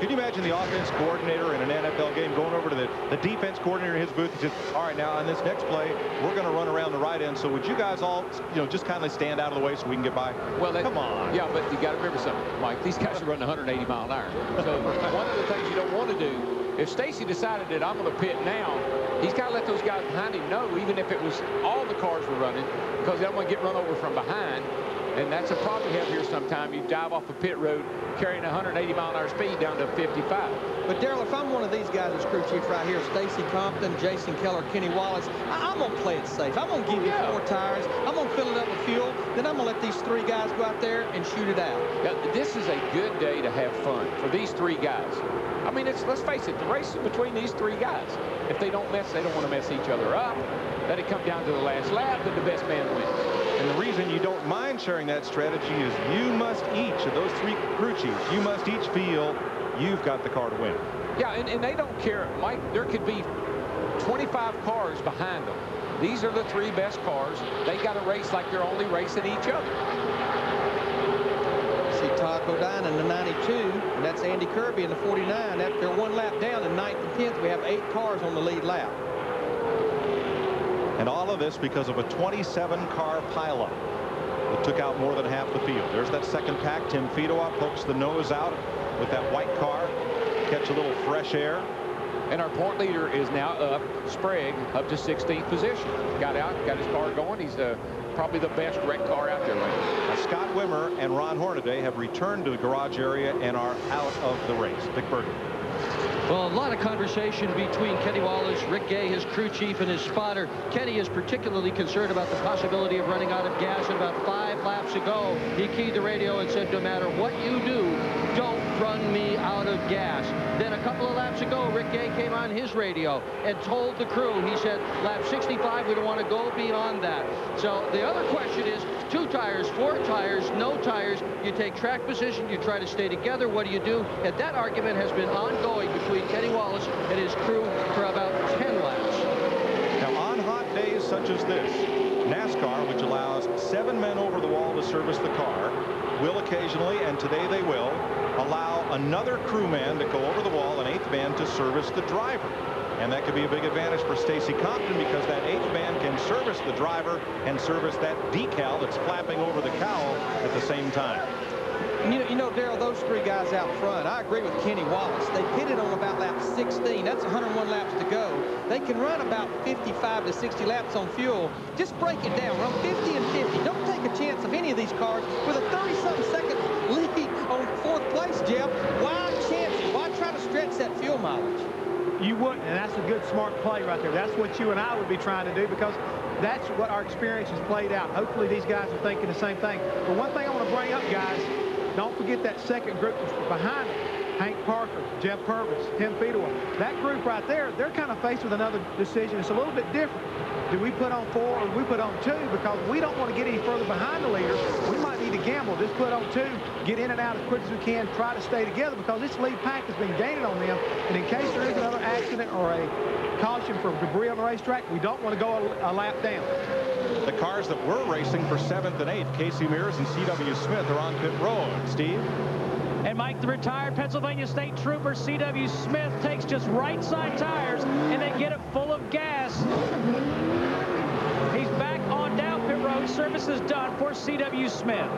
Can you imagine the offense coordinator in an NFL game going over to the defense coordinator in his booth and says, all right, now on this next play, we're going to run around the right end. So would you guys all, just kind of stand out of the way so we can get by? Well, come on. Yeah, but you got to remember something, Mike. These guys are running 180 mile an hour. So one of the things you don't want to do, if Stacy decided that I'm going to pit now, he's got to let those guys behind him know, even if it was all the cars were running, because they don't want to get run over from behind. And that's a problem we have here sometime. You dive off a pit road carrying 180 mile an hour speed down to 55. But Darrell, if I'm one of these guys as crew chief right here, Stacy Compton, Jason Keller, Kenny Wallace, I'm going to play it safe. I'm going to give you 4 tires. I'm going to fill it up with fuel. Then I'm going to let these 3 guys go out there and shoot it out. Now, this is a good day to have fun for these 3 guys. I mean, let's face it, the race is between these 3 guys. If they don't mess, they don't want to mess each other up. Let it come down to the last lap, then the best man wins. And the reason you don't mind sharing that strategy is you must each of those 3 crew chiefs, you must each feel you've got the car to win. Yeah, and they don't care, Mike. There could be 25 cars behind them. These are the 3 best cars. They got to race like they're only racing each other. See Todd Bodine in the 92, and that's Andy Kirby in the 49. They're 1 lap down in 9th and 10th. We have 8 cars on the lead lap. And all of this because of a 27-car pileup that took out more than half the field. There's that second pack. Tim Fedowa pokes the nose out with that white car, catch a little fresh air. And our point leader is now up, Sprague, up to 16th position. Got out, got his car going. He's probably the best wrecked car out there right now. Now, Scott Wimmer and Ron Hornaday have returned to the garage area and are out of the race. Dick Burton. Well, a lot of conversation between Kenny Wallace, Rick Gay, his crew chief, and his spotter. Kenny is particularly concerned about the possibility of running out of gas. And about 5 laps ago, he keyed the radio and said, no matter what you do, don't run me out of gas. Then a couple of laps ago, Rick Gay came on his radio and told the crew, he said, lap 65, we don't want to go beyond that. So the other question is, 2 tires, 4 tires, no tires. You take track position, you try to stay together. What do you do? And that argument has been ongoing between Kenny Wallace and his crew for about 10 laps. Now, on hot days such as this, NASCAR, which allows 7 men over the wall to service the car, will occasionally, and today they will, allow another crewman to go over the wall, an 8th man, to service the driver. And that could be a big advantage for Stacy Compton because that 8th man can service the driver and service that decal that's flapping over the cowl at the same time. You know, Darrell, those 3 guys out front, I agree with Kenny Wallace. They pitted on about lap 16. That's 101 laps to go. They can run about 55 to 60 laps on fuel. Just break it down. Run 50 and 50. Don't take a chance of any of these cars with a 30-something second lead on 4th place, Jeff. Why chance it? Why try to stretch that fuel mileage? You wouldn't, and that's a good, smart play right there. That's what you and I would be trying to do because that's what our experience has played out. Hopefully these guys are thinking the same thing. But one thing I want to bring up, guys, don't forget that second group behind them. Hank Parker, Jeff Purvis, Tim Fedowa. That group right there, they're kind of faced with another decision. It's a little bit different. Do we put on 4 or do we put on 2? Because we don't want to get any further behind the leader. We might need to gamble. Just put on 2, get in and out as quick as we can, try to stay together because this lead pack has been gaining on them. And in case there is another accident or a caution for debris on the racetrack, we don't want to go a lap down. The cars that were racing for 7th and 8th, Casey Mears and C.W. Smith, are on pit road. Steve? And Mike, the retired Pennsylvania State Trooper C.W. Smith takes just right side tires and they get it full of gas. He's back on down pit road. Service is done for C.W. Smith.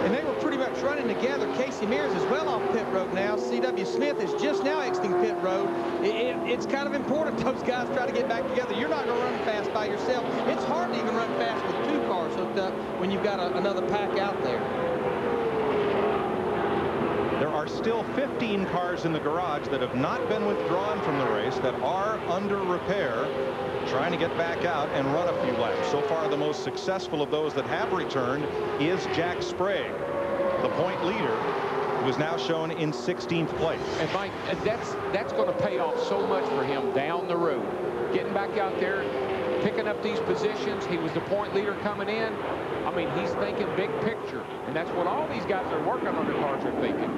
And they were pretty much running together. Casey Mears is well off pit road now. C.W. Smith is just now exiting pit road. It's kind of important those guys try to get back together. You're not going to run fast by yourself. It's hard to even run fast with 2 cars hooked up when you've got another pack out there. There are still 15 cars in the garage that have not been withdrawn from the race that are under repair, trying to get back out and run a few laps. So far, the most successful of those that have returned is Jack Sprague, the point leader, who is now shown in 16th place. And Mike, that's going to pay off so much for him down the road. Getting back out there, picking up these positions. He was the point leader coming in. I mean, he's thinking big picture, and that's what all these guys that are working on their cars are thinking.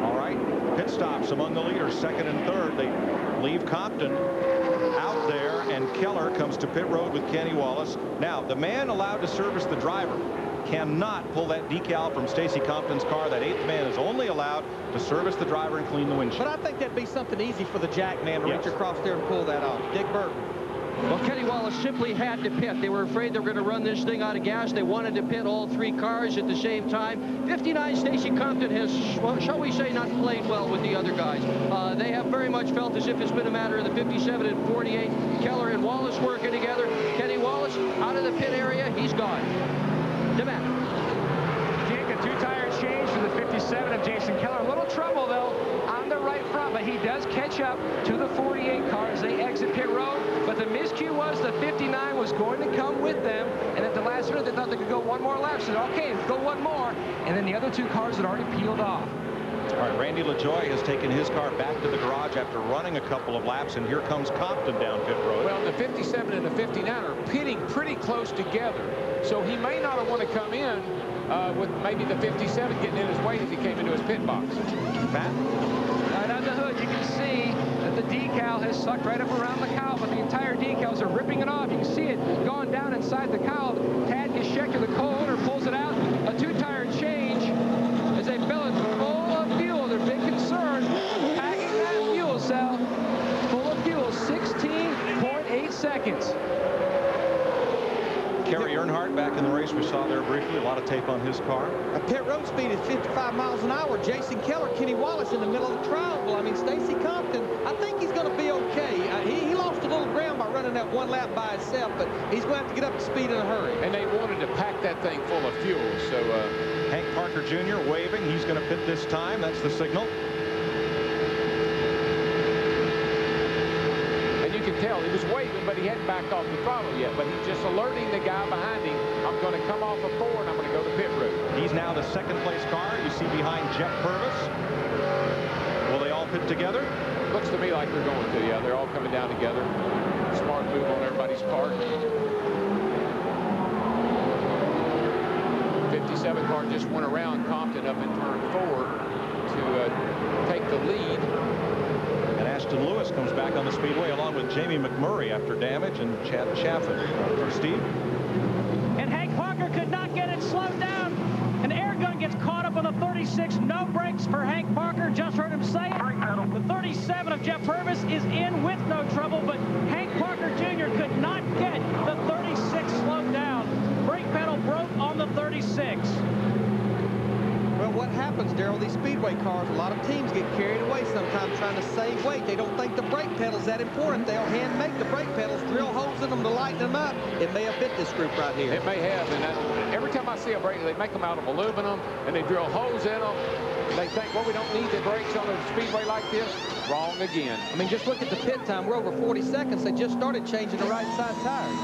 All right, pit stops among the leaders, 2nd and 3rd. They leave Compton out there, and Keller comes to pit road with Kenny Wallace. Now, the man allowed to service the driver cannot pull that decal from Stacy Compton's car. That 8th man is only allowed to service the driver and clean the windshield. But I think that'd be something easy for the jack man to reach across there and pull that off. Dick Burton. Well, Kenny Wallace simply had to pit. They were afraid they were going to run this thing out of gas. They wanted to pit all 3 cars at the same time. 59 Stacy Compton has, well, shall we say, not played well with the other guys. They have very much felt as if it's been a matter of the 57 and 48. Keller and Wallace working together. Kenny Wallace out of the pit area. He's gone. DeMatt. Jake, a 2-tire change for the 57 of Jason Keller. A little trouble, though, on the right front, but he does catch up to the 48 car as they exit pit road. But the miscue was the 59 was going to come with them, and at the last minute they thought they could go 1 more lap. So okay, go 1 more, and then the other 2 cars had already peeled off. All right, Randy LaJoie has taken his car back to the garage after running a couple of laps, and here comes Compton down pit road. Well, the 57 and the 59 are pitting pretty close together, so he may not have want to come in with maybe the 57 getting in his way as he came into his pit box. Pat? Right on the hood, you can see that the decal has sucked right up around the cowl, but the entire decals are ripping it off. You can see it going down inside the cowl. Tad Geschecter, the co-owner, pulls it out. A 2-tire change as they fill it full of fuel. Their big concern, packing that fuel cell full of fuel, 16.8 seconds. Kerry Earnhardt back in the race. We saw there briefly. A lot of tape on his car. A pit road speed is 55 miles an hour. Jason Keller, Kenny Wallace in the middle of the triangle. I mean, Stacy Compton, I think he's going to be okay. He lost a little ground by running that 1 lap by himself, but he's going to have to get up to speed in a hurry. And they wanted to pack that thing full of fuel, so Hank Parker Jr. waving. He's going to pit this time. That's the signal. tell he was waving, but he hadn't backed off the throttle yet. But he's just alerting the guy behind him. I'm going to come off a 4 and I'm going to go to pit road. He's now the 2nd place car. You see behind Jeff Purvis. Will they all pit together? Looks to me like they're going to. Yeah, they're all coming down together. Smart move on everybody's part. 57 car just went around Compton up in turn 4 to take the lead. And Ashton Lewis comes back on the speedway along with Jamie McMurray after damage and Chad Chaffin. Steve? And Hank Parker could not get it slowed down. An air gun gets caught up on the 36. No brakes for Hank Parker. Just heard him say it. The 37 of Jeff Purvis is in with no trouble, but Hank Parker Jr. could not get the 36 slowed down. Brake pedal broke on the 36. Well, what happens, Darrell, these speedway cars, a lot of teams get carried away sometimes trying to save weight. They don't think the brake pedal's that important. They'll hand make the brake pedals, drill holes in them to lighten them up. It may have bit this group right here. It may have, and every time I see a brake, they make them out of aluminum, and they drill holes in them. They think, well, we don't need the brakes on a speedway like this. Wrong again. I mean, just look at the pit time. We're over 40 seconds. They just started changing the right side tires.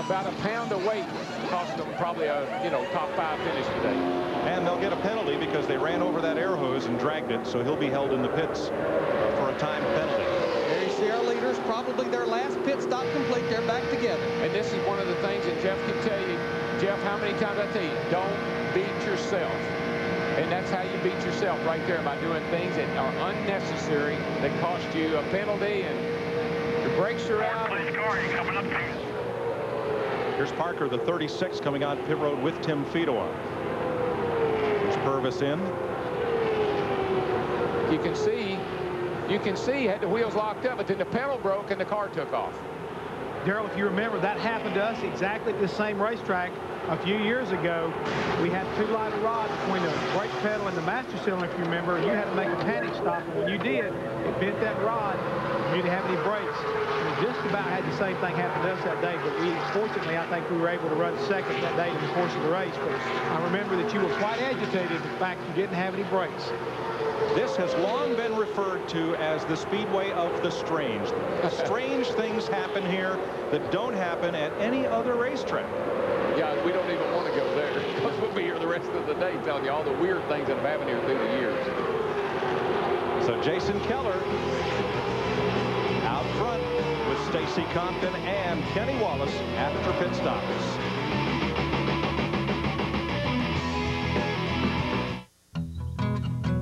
About a pound of weight cost them probably a, top 5 finish today. And they'll get a penalty because they ran over that air hose and dragged it, so he'll be held in the pits for a time penalty. There you see our leaders, probably their last pit stop complete. They're back together. And this is one of the things that Jeff can tell you. Jeff, how many times I tell you, don't beat yourself. And that's how you beat yourself right there, by doing things that are unnecessary, that cost you a penalty, and your brakes are out. Here's Parker, the 36, coming on pit road with Tim Fedor. Here's Purvis in. You can see he had the wheels locked up, but then the pedal broke and the car took off. Darrell, if you remember, that happened to us exactly at the same racetrack a few years ago. We had 2 lighter rods between the brake pedal and the master cylinder, if you remember, and you had to make a panic stop. And when you did, it bent that rod. You didn't have any brakes. We just about had the same thing happen to us that day, but fortunately, I think we were able to run second that day in the course of the race. But I remember that you were quite agitated the fact you didn't have any brakes. This has long been referred to as the Speedway of the Strange. Strange things happen here that don't happen at any other racetrack. Yeah, we don't even want to go there, because we'll be here the rest of the day telling you all the weird things that have happened here through the years. So Jason Keller out front with Stacy Compton and Kenny Wallace after pit stops.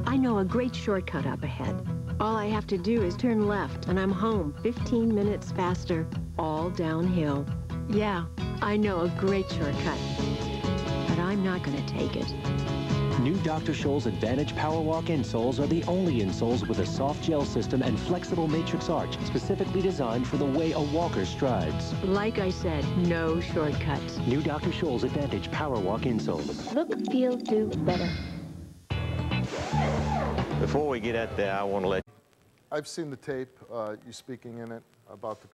I know a great shortcut up ahead. All I have to do is turn left and I'm home 15 minutes faster, all downhill. Yeah, I know a great shortcut. But I'm not going to take it. New Dr. Scholl's Advantage Powerwalk insoles are the only insoles with a soft gel system and flexible matrix arch specifically designed for the way a walker strides. Like I said, no shortcuts. New Dr. Scholl's Advantage Powerwalk insoles. Look, feel, do better. Before we get at that, I want to let... I've seen the tape, you speaking in it, about the...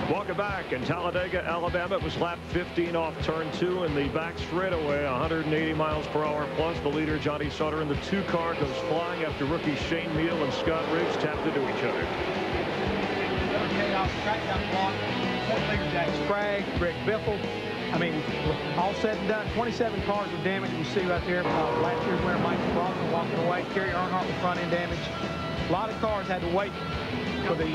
Welcome back in Talladega, Alabama. It was lap 15 off turn 2 in the back straightaway, 180 miles per hour plus. The leader, Johnny Sauter, in the 2 car goes flying after rookies Shane Meal and Scott Riggs tapped into each other. Sprague, Greg Biffle. I mean, all said and done, 27 cars were damaged. You see right there, last year's winner, Mike McLaughlin, walking away. Kerry Earnhardt with front end damage. A lot of cars had to wait for the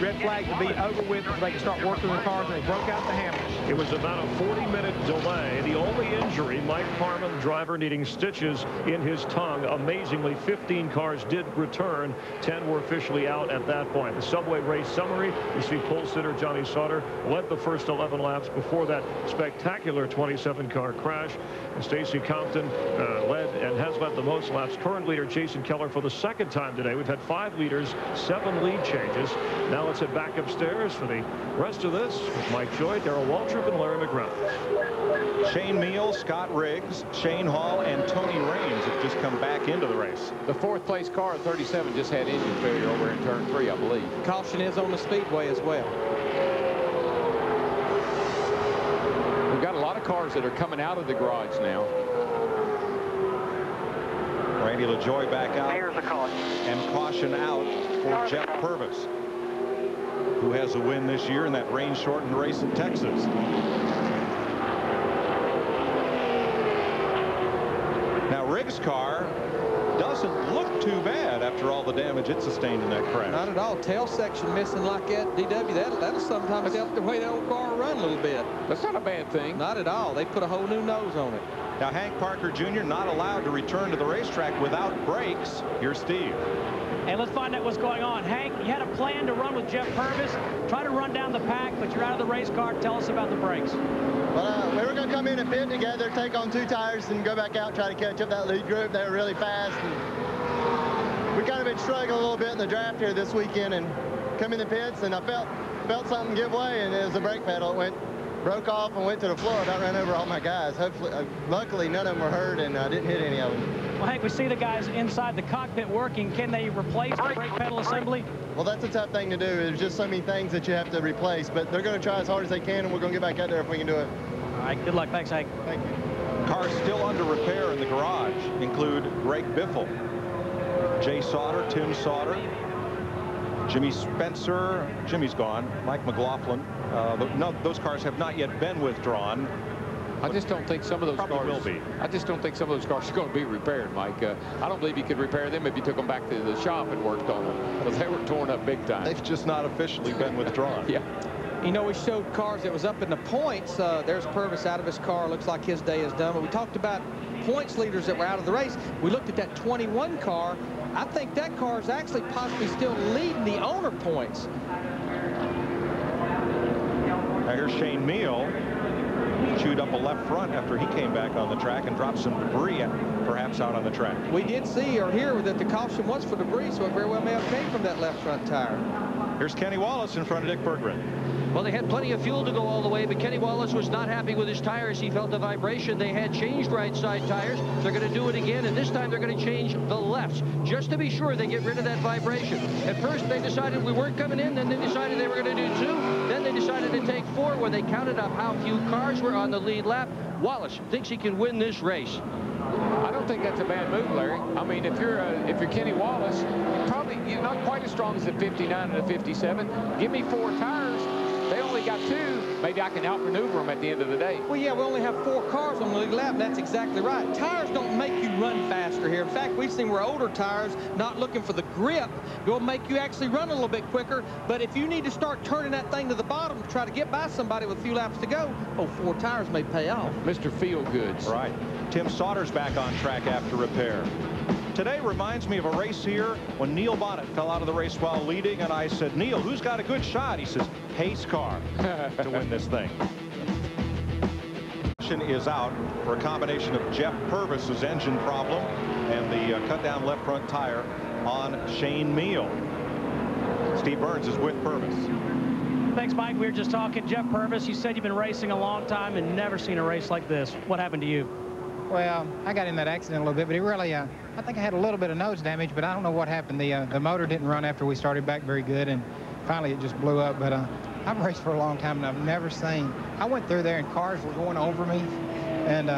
red flag to be over with so they could start working the cars, and they broke out the hammers. It was about a 40-minute delay. The only injury, Mike Parman, the driver, needing stitches in his tongue. Amazingly, 15 cars did return. 10 were officially out at that point. The Subway race summary, you see pole sitter Johnny Sauter led the first 11 laps before that spectacular 27-car crash. And Stacy Compton led and has led the most laps. Current leader Jason Keller for the second time today. We've had 5 leaders, 7 lead changes. Now let's head back upstairs for the rest of this with Mike Joy, Darrell Waltrip, and Larry McGrath. Shane Meal, Scott Riggs, Shane Hall, and Tony Raines have just come back into the race. The 4th place car at 37 just had engine failure over in turn 3, I believe. Caution is on the speedway as well. We've got a lot of cars that are coming out of the garage now. Randy LaJoie back out. And caution out for Jeff Purvis, who has a win this year in that rain-shortened race in Texas. Now Riggs' car doesn't look too bad after all the damage it sustained in that crash. Not at all. Tail section missing like that, DW, that'll sometimes help the way the old car run a little bit. That's not a bad thing. Not at all. They put a whole new nose on it. Now Hank Parker Jr. not allowed to return to the racetrack without brakes. Here's Steve. Hey, let's find out what's going on. Hank, you had a plan to run with Jeff Purvis, try to run down the pack, but you're out of the race car. Tell us about the brakes. Well, we were going to come in and pit together, take on 2 tires, and go back out and try to catch up that lead group. They were really fast. And we kind of been struggling a little bit in the draft here this weekend and come in the pits, and I felt something give way, and it was the brake pedal. It broke off and went to the floor. About ran over all my guys. Hopefully, luckily, none of them were hurt, and I didn't hit any of them. Well, Hank, we see the guys inside the cockpit working. Can they replace the brake pedal assembly? Well, that's a tough thing to do. There's just so many things that you have to replace, but they're going to try as hard as they can, and we're going to get back out there if we can do it. All right, good luck. Thanks, Hank. Thank you. Cars still under repair in the garage include Greg Biffle, Jay Sauter, Tim Sauter, Jimmy Spencer. Jimmy's gone. Mike McLaughlin. No, those cars have not yet been withdrawn. I just don't think some of those cars will be. I just don't think some of those cars are going to be repaired, Mike. I don't believe you could repair them if you took them back to the shop and worked on them, because they were torn up big time. They've just not officially been withdrawn. Yeah. You know, we showed cars that was up in the points. There's Purvis out of his car. Looks like his day is done. But we talked about points leaders that were out of the race. We looked at that 21 car. I think that car is actually possibly still leading the owner points. Now here's Shane Meal. Chewed up a left front after he came back on the track and dropped some debris perhaps out on the track. We did see or hear that the caution was for debris, so it very well may have came from that left front tire. Here's Kenny Wallace in front of Dick Berggren. Well, they had plenty of fuel to go all the way, but Kenny Wallace was not happy with his tires. He felt the vibration. They had changed right side tires. They're going to do it again, and this time they're going to change the lefts, just to be sure they get rid of that vibration. At first, they decided we weren't coming in. Then they decided they were going to do 2. Then they decided to take 4 when they counted up how few cars were on the lead lap. Wallace thinks he can win this race. I don't think that's a bad move, Larry. I mean, if you're Kenny Wallace, you're not quite as strong as the 59 and the 57. Give me 4 tires. They only got 2. Maybe I can outmaneuver them at the end of the day. Well, yeah, we only have 4 cars on the lead lap. That's exactly right. Tires don't make you run faster here. In fact, we've seen where older tires, not looking for the grip, will make you actually run a little bit quicker. But if you need to start turning that thing to the bottom to try to get by somebody with a few laps to go, 4 tires may pay off. Mr. Feelgoods. Right. Tim Sauter's back on track after repair. Today reminds me of a race here when Neil Bonnet fell out of the race while leading, and I said, Neil, who's got a good shot? He says, Pace car to win this thing. action is out for a combination of Jeff Purvis's engine problem and the cut down left front tire on Shane Meal. Steve Burns is with Purvis. Thanks, Mike. We were just talking. Jeff Purvis, you said you've been racing a long time and never seen a race like this. What happened to you? Well, I got in that accident a little bit, but it really, I think I had a little bit of nose damage, but I don't know what happened. The motor didn't run after we started back very good, and finally it just blew up. But I've raced for a long time, and I've never seen. I went through there, and cars were going over me, and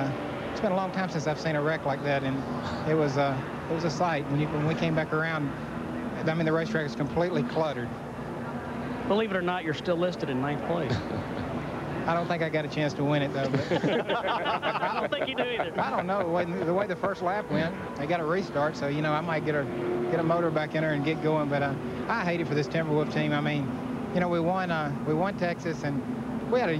it's been a long time since I've seen a wreck like that, and it was a sight. When we came back around, I mean, the racetrack is completely cluttered. Believe it or not, you're still listed in 9th place. I don't think I got a chance to win it, though. I don't think you do either. I don't know. The way the first lap went, they got a restart, so, you know, I might get a motor back in there and get going. But I hate it for this Timberwolf team. I mean, you know, we won Texas, and we had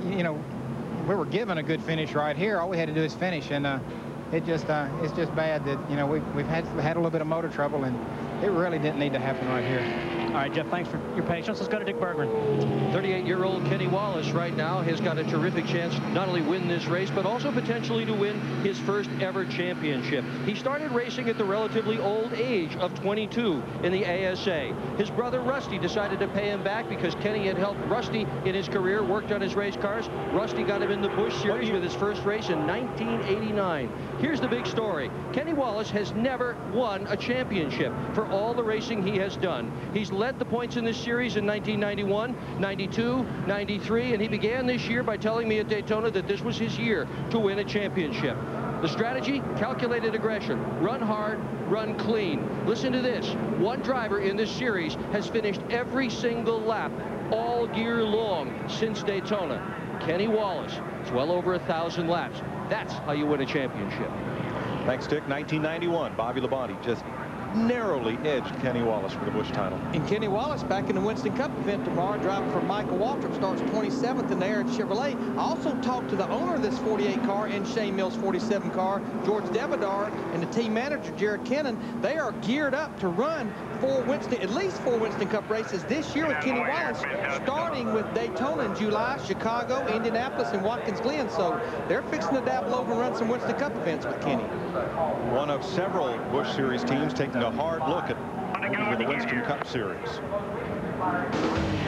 we were given a good finish right here. All we had to do is finish, and it's just bad that, you know, we've had a little bit of motor trouble, and it really didn't need to happen right here. All right, Jeff, thanks for your patience. Let's go to Dick Berggren. 38-year-old Kenny Wallace right now has got a terrific chance not only win this race, but also potentially to win his first ever championship. He started racing at the relatively old age of 22 in the ASA. His brother Rusty decided to pay him back because Kenny had helped Rusty in his career, worked on his race cars. Rusty got him in the Busch Series with his first race in 1989. Here's the big story. Kenny Wallace has never won a championship for all the racing he has done. He's led the points in this series in 1991, 92, 93, and he began this year by telling me at Daytona that this was his year to win a championship. The strategy, calculated aggression, run hard, run clean. Listen to this. One driver in this series has finished every single lap all year long since Daytona. Kenny Wallace. It's well over 1,000 laps. That's how you win a championship. Thanks, Dick. 1991, Bobby Labonte just narrowly edged Kenny Wallace for the Busch title. And Kenny Wallace back in the Winston Cup event tomorrow, driving for Michael Waltrip, starts 27th in there at Chevrolet. I also talked to the owner of this 48 car and Shane Mills 47 car, George Devidar, and the team manager, Jared Kennan. They are geared up to run at least 4 Winston Cup races this year with Kenny Wallace, starting with Daytona in July, Chicago, Indianapolis, and Watkins Glen. So they're fixing to dabble over and run some Winston Cup events with Kenny. One of several Busch Series teams taking a hard look at moving to the Winston Cup Series.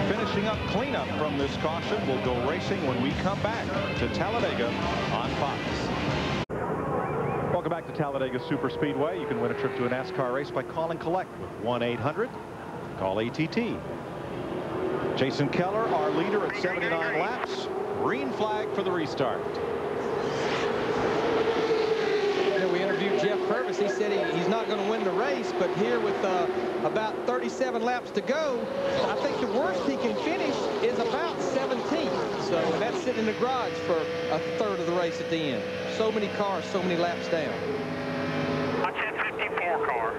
Finishing up cleanup from this caution, we'll go racing when we come back to Talladega on Fox. Welcome back to Talladega Superspeedway. You can win a trip to a NASCAR race by calling collect with 1-800-CALL-ATT. Jason Keller, our leader at 79 laps. Green flag for the restart. We interviewed Jeff Purvis. He said he's not going to win the race, but here with about 37 laps to go, I think the worst he can finish is about 17th. So that's sitting in the garage for a third of the race at the end. So many cars, so many laps down. A 1054 car.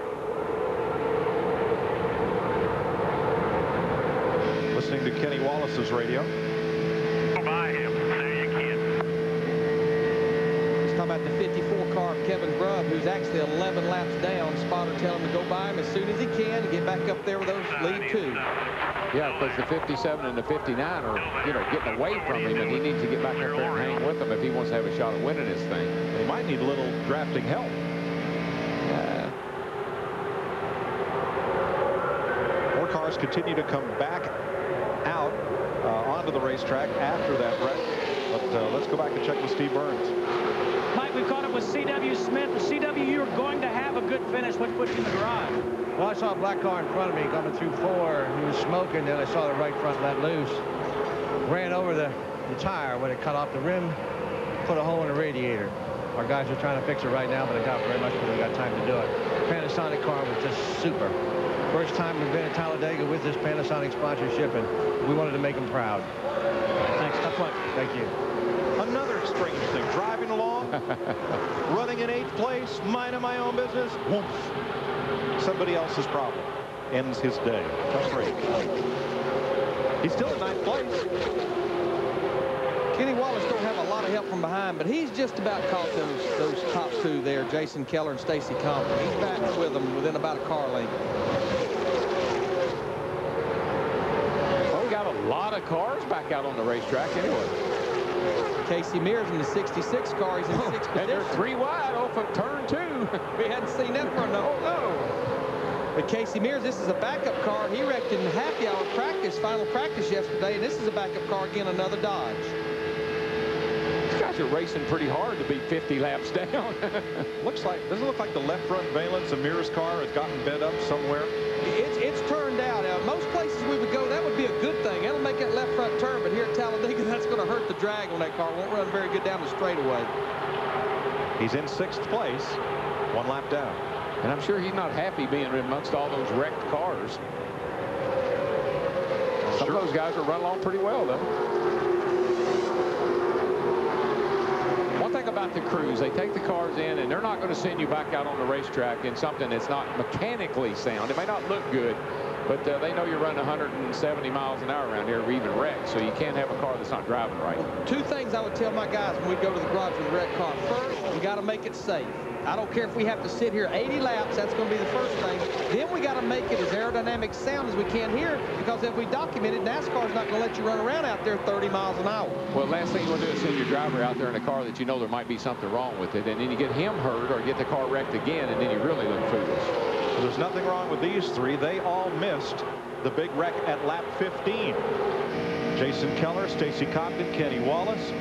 Listening to Kenny Wallace's radio. Go by him. There you can. Let's talk about the 54 car of Kevin Grubb, who's actually 11 laps down. Spotter telling him to go by him as soon as he can and get back up there with those lead 2. Yeah, because the 57 and the 59 are, you know, getting away from him, and he needs to get back up there and hang with them if he wants to have a shot at winning this thing. They might need a little drafting help. More cars continue to come back out onto the racetrack after that wreck. But let's go back and check with Steve Burns. Mike, we've caught up with C.W. Smith. C.W., you're going to have a good finish. What put you in the garage? Well, I saw a black car in front of me coming through 4. He was smoking. Then I saw the right front let loose. Ran over the tire when it cut off the rim, put a hole in the radiator. Our guys are trying to fix it right now, but I doubt very much whether we got time to do it. Panasonic car was just super. First time we've been at Talladega with this Panasonic sponsorship, and we wanted to make them proud. Thanks. Tough luck. Thank you. Another strange thing. Driving along, running in 8th place, minding my own business. Whoops. Somebody else's problem. Ends his day. Tough break. He's still in 9th place. Kenny Wallace don't have a lot of help from behind, but he's just about caught those top 2 there, Jason Keller and Stacy Compton. He's back with them within about a car length. Well, we got a lot of cars back out on the racetrack anyway. Casey Mears in the 66 car. He's in 6th position. And they're 3 wide off of turn 2. We hadn't seen that for no. But Casey Mears, this is a backup car. He wrecked in happy hour practice, final practice yesterday, and this is a backup car again, another Dodge. These guys are racing pretty hard to be 50 laps down. Doesn't look like the left front valence of Mears' car has gotten bent up somewhere. It's turned out. Most places we would go, that would be a good thing. That'll make that left front turn, but here at Talladega, that's going to hurt the drag on that car. Won't run very good down the straightaway. He's in 6th place, 1 lap down. And I'm sure he's not happy being amongst all those wrecked cars. Some of those guys are running along pretty well, though. One thing about the crews, they take the cars in, and they're not going to send you back out on the racetrack in something that's not mechanically sound. It may not look good, but they know you're running 170 miles an hour around here or even wrecked, so you can't have a car that's not driving right. 2 things I would tell my guys when we go to the garage with a wrecked car. First, we got to make it safe. I don't care if we have to sit here 80 laps. That's going to be the first thing. Then we got to make it as aerodynamic sound as we can here, because if we document it, NASCAR's not going to let you run around out there 30 miles an hour. Well, last thing you want to do is send your driver out there in a car that you know there might be something wrong with it, and then you get him hurt or get the car wrecked again, and then you really look foolish. So there's nothing wrong with these 3. They all missed the big wreck at lap 15. Jason Keller, Stacy Cobden, Kenny Wallace.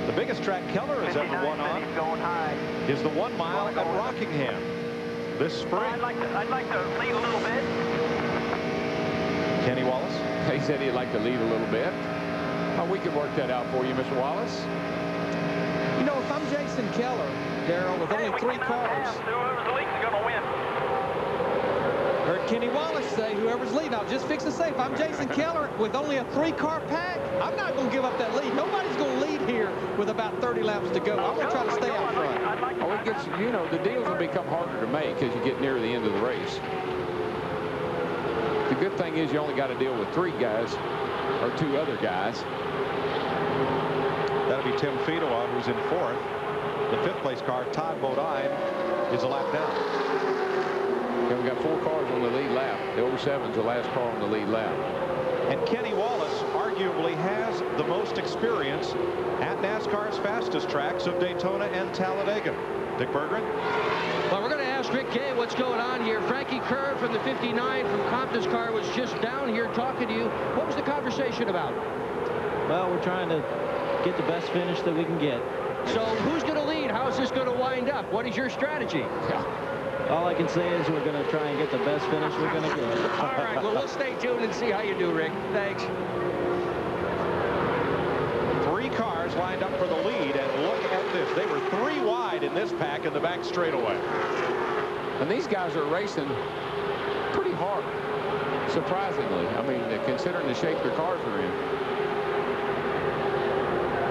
The biggest track Keller has ever won on is the 1 mile at Rockingham this spring. I'd like to lead a little bit. Kenny Wallace? He said he'd like to lead a little bit. Oh, we can work that out for you, Mr. Wallace. You know, if I'm Jason Keller, Darrell, with only 3 cars. Whoever's leading is going to win. Heard Kenny Wallace say whoever's leading. I'll just fix to say, if I'm Jason Keller with only a 3-car pack, I'm not going to give up that lead. Nobody's going to lead here with about 30 laps to go. I'm going to try to stay out front. Oh, it gets, you know, the deals will become harder to make as you get near the end of the race. The good thing is you only got to deal with 3 guys or 2 other guys. That'll be Tim Fedewa, who's in 4th. The 5th place car, Todd Bodine, is a lap down. And we got 4 cars on the lead lap. The 07's the last car on the lead lap. And Kenny Wallace arguably has the most experience at NASCAR's fastest tracks of Daytona and Talladega. Dick Berggren. Well, we're going to ask Rick Gay what's going on here. Frankie Kerr from the 59 from Compton's car was just down here talking to you. What was the conversation about? Well, we're trying to get the best finish that we can get. So who's going to lead? How's this going to wind up? What is your strategy? All I can say is we're going to try and get the best finish we're going to get. All right, well, we'll stay tuned and see how you do, Rick. Thanks. 3 cars lined up for the lead, and look at this. They were 3 wide in this pack in the back straightaway. And these guys are racing pretty hard, surprisingly. I mean, considering the shape their cars are in.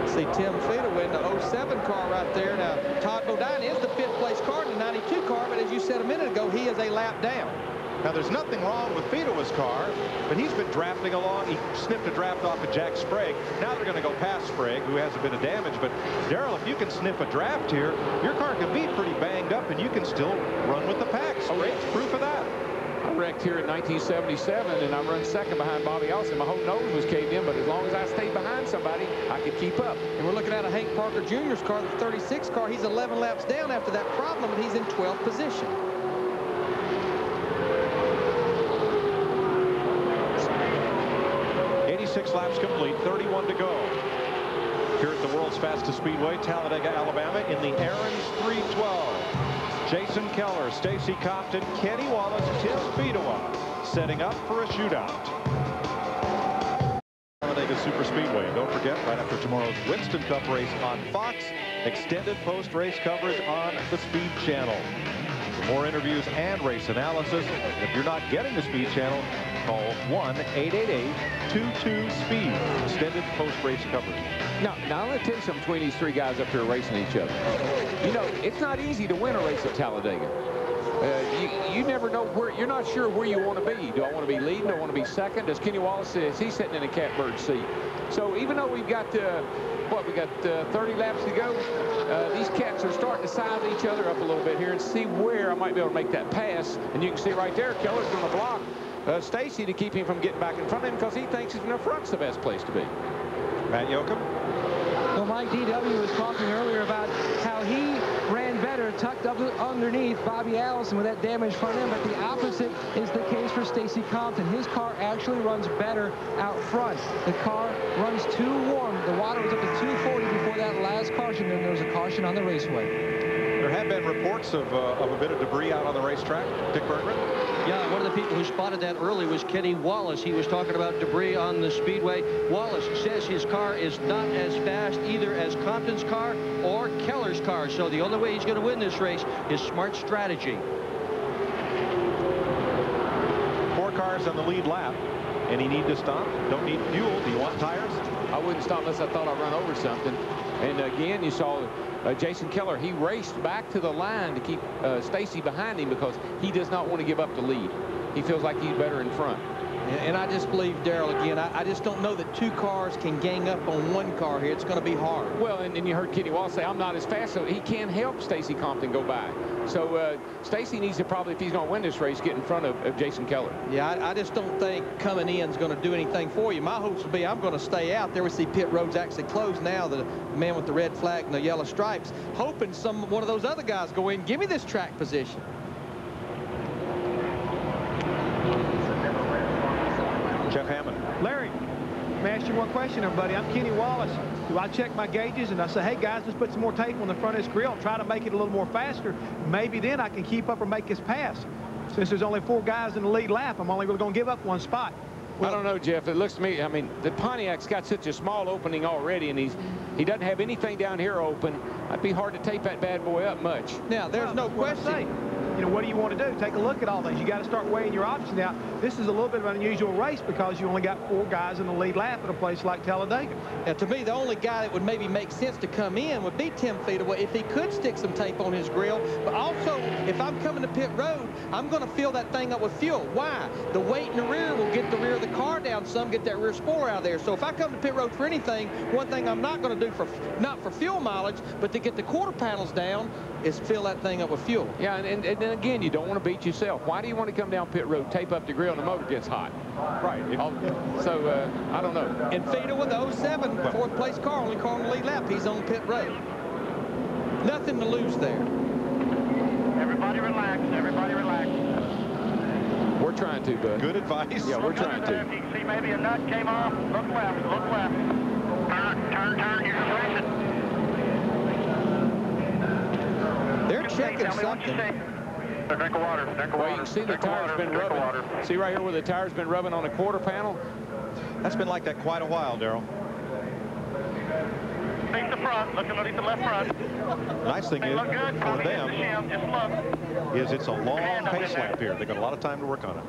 See Tim Fedewa in the 07 car right there. Now, Todd Bodine is the 5th place car in the 92 car, but as you said a minute ago, he is a lap down. Now, there's nothing wrong with Fedewa's car, but he's been drafting along. He sniffed a draft off of Jack Sprague. Now they're going to go past Sprague, who hasn't been a damage. But, Darrell, if you can sniff a draft here, your car can be pretty banged up, and you can still run with the pack. Sprague's proof of that. I wrecked here in 1977, and I run 2nd behind Bobby Allison. My whole nose was caved in, but as long as I stayed behind somebody, I could keep up. And we're looking at a Hank Parker Jr.'s car, the 36 car. He's 11 laps down after that problem, but he's in 12th position. Laps complete, 31 to go. Here at the world's fastest speedway, Talladega, Alabama, in the Aaron's 312. Jason Keller, Stacy Compton, Kenny Wallace, Tim Fedewa setting up for a shootout. Talladega Super Speedway. Don't forget, right after tomorrow's Winston Cup race on Fox, extended post-race coverage on the Speed Channel. For more interviews and race analysis, if you're not getting the Speed Channel, call 1-888-22-SPEED. Extended post-race coverage. Now I'm going to tell you something between these 3 guys up here racing each other. You know, it's not easy to win a race at Talladega. You never know where, you're not sure where you want to be. Do I want to be leading? Do I want to be second? As Kenny Wallace says, he's sitting in a catbird seat. So even though we've got, we got 30 laps to go, these cats are starting to size each other up a little bit here and see where I might be able to make that pass. And you can see right there, Keller's going to block Stacy to keep him from getting back in front of him because he thinks in the front's the best place to be. Matt Yoakum. Well, Mike, D.W. was talking earlier about how he ran better tucked up underneath Bobby Allison with that damaged front end, but the opposite is the case for Stacy Compton. His car actually runs better out front. The car runs too warm. The water was up to 240 before that last caution, and there was a caution on the raceway. There have been reports of a bit of debris out on the racetrack. Dick Berggren? Yeah, one of the people who spotted that early was Kenny Wallace. He was talking about debris on the speedway. Wallace says his car is not as fast either as Compton's car or Keller's car. So the only way he's going to win this race is smart strategy. 4 cars on the lead lap. Any need to stop? Don't need fuel. Do you want tires? I wouldn't stop unless I thought I'd run over something. And again, you saw Jason Keller. He raced back to the line to keep Stacy behind him because he does not want to give up the lead. He feels like he's better in front. And I just believe, Darrell, again, I just don't know that 2 cars can gang up on 1 car here. It's going to be hard. Well, and you heard Kenny Wallace say, I'm not as fast, so he can help Stacy Compton go by. So Stacy needs to probably, if he's going to win this race, get in front of Jason Keller. Yeah, I just don't think coming in is going to do anything for you. My hopes would be I'm going to stay out there. We see pit roads actually closed now. The man with the red flag and the yellow stripes, hoping one of those other guys go in, give me this track position. Jeff Hammond. Larry, let me ask you one question, everybody. I'm Kenny Wallace. Do I check my gauges and I say, hey, guys, let's put some more tape on the front of this grill, try to make it a little more faster. Maybe then I can keep up or make this pass. Since there's only 4 guys in the lead lap, I'm only really going to give up 1 spot. Well, I don't know, Jeff. It looks to me, I mean, the Pontiac's got such a small opening already, and he doesn't have anything down here open. It'd be hard to tape that bad boy up much. Now, there's no question. You know, what do you want to do? Take a look at all these. You got to start weighing your options out. This is a little bit of an unusual race because you only got 4 guys in the lead lap at a place like Talladega. Now, to me, the only guy that would maybe make sense to come in would be Tim Feetaway if he could stick some tape on his grill. But also, if I'm coming to pit road, I'm going to fill that thing up with fuel. Why? The weight in the rear will get the rear of the car down some, get that rear spoiler out of there. So if I come to pit road for anything, one thing I'm not going to do not for fuel mileage, but to get the quarter panels down, is fill that thing up with fuel. Yeah, and then again, you don't want to beat yourself. Why do you want to come down pit road, tape up the grill, and the motor gets hot? Right. So, I don't know. And Feeder with the 07, 4th place car, only car on the lead lap. He's on pit road. Nothing to lose there. Everybody relax. Everybody relax. We're trying to, bud. Good advice. Yeah, we're trying to. If you can see maybe a nut came off, look left, look left. Turn, you're just racing. They're checking something. A drink of water, drink of water. Well, you can see the tire's been rubbing. See right here where the tire's been rubbing on the quarter panel? That's been like that quite a while, Darrell. Face the front, look underneath the left front. Nice thing is, for them, is it's a long pace lap here. They've got a lot of time to work on it.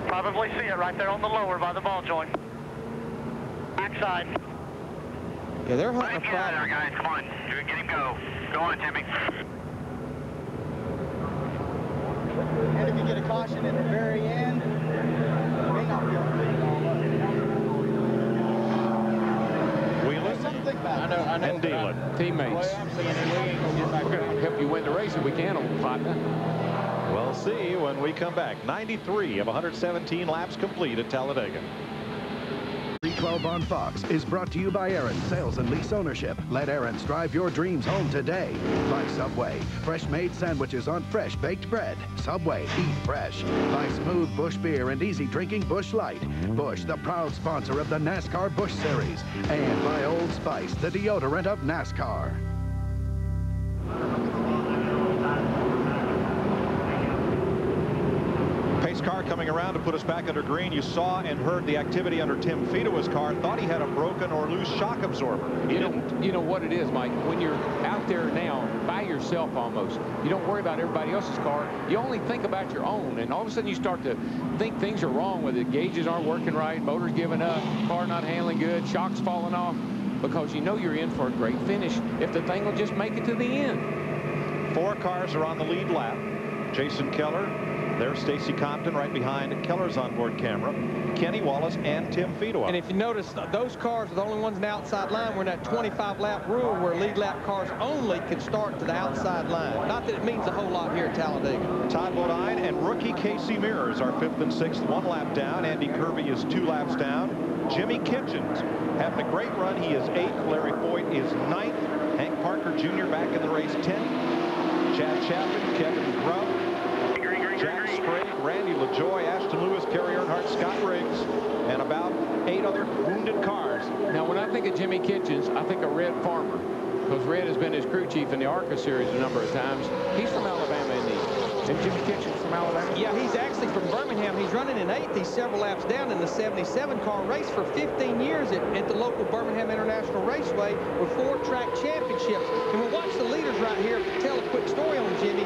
Probably see it right there on the lower by the ball joint. Backside. Yeah, they're hunting a problem. There, guys. Come on. Get him go. Go on, Timmy. And if you get a caution at the very end, you may not be able to Wheelan and Deelan. Teammates. We're going to help you win the race if we can, old partner. We'll see when we come back. 93 of 117 laps complete at Talladega. 312 on Fox is brought to you by Aaron's Sales and Lease Ownership. Let Aaron's drive your dreams home today. By Subway. Fresh-made sandwiches on fresh baked bread. Subway. Eat fresh. By Smooth Busch Beer and easy drinking Busch Light. Busch, the proud sponsor of the NASCAR Busch Series. And by Old Spice, the deodorant of NASCAR. Pace car coming around to put us back under green. You saw and heard the activity under Tim Feetaway's car. Thought he had a broken or loose shock absorber. You know what it is, Mike? When you're out there now by yourself almost, you don't worry about everybody else's car. You only think about your own, and all of a sudden you start to think things are wrong with it. Gauges aren't working right, motor's giving up, car not handling good, shocks falling off, because you know you're in for a great finish if the thing will just make it to the end. 4 cars are on the lead lap. Jason Keller, There's Stacy Compton right behind Keller's onboard camera, Kenny Wallace, and Tim Fedewa. And if you notice, those cars are the only ones in the outside line. We're in that 25-lap rule where lead lap cars only can start to the outside line. Not that it means a whole lot here at Talladega. Todd Bodine and rookie Casey Mears are 5th and 6th, 1 lap down. Andy Kirby is 2 laps down. Jimmy Kitchens having a great run. He is 8th. Larry Foyt is 9th. Hank Parker Jr. back in the race 10th. Chad Chapman, Kevin Grubb, Jack Sprague, Randy LaJoy, Ashton Lewis, Kerry Earnhardt, Scott Riggs, and about 8 other wounded cars. Now, when I think of Jimmy Kitchens, I think of Red Farmer, because Red has been his crew chief in the ARCA series a number of times. He's from Alabama, isn't he? And Jimmy Kitchens from Alabama? Yeah, he's actually from Birmingham. He's running in 8th. He's several laps down in the 77 car. Raced for 15 years at the local Birmingham International Raceway with 4 track championships. And we'll watch the leaders right here tell a quick story on Jimmy.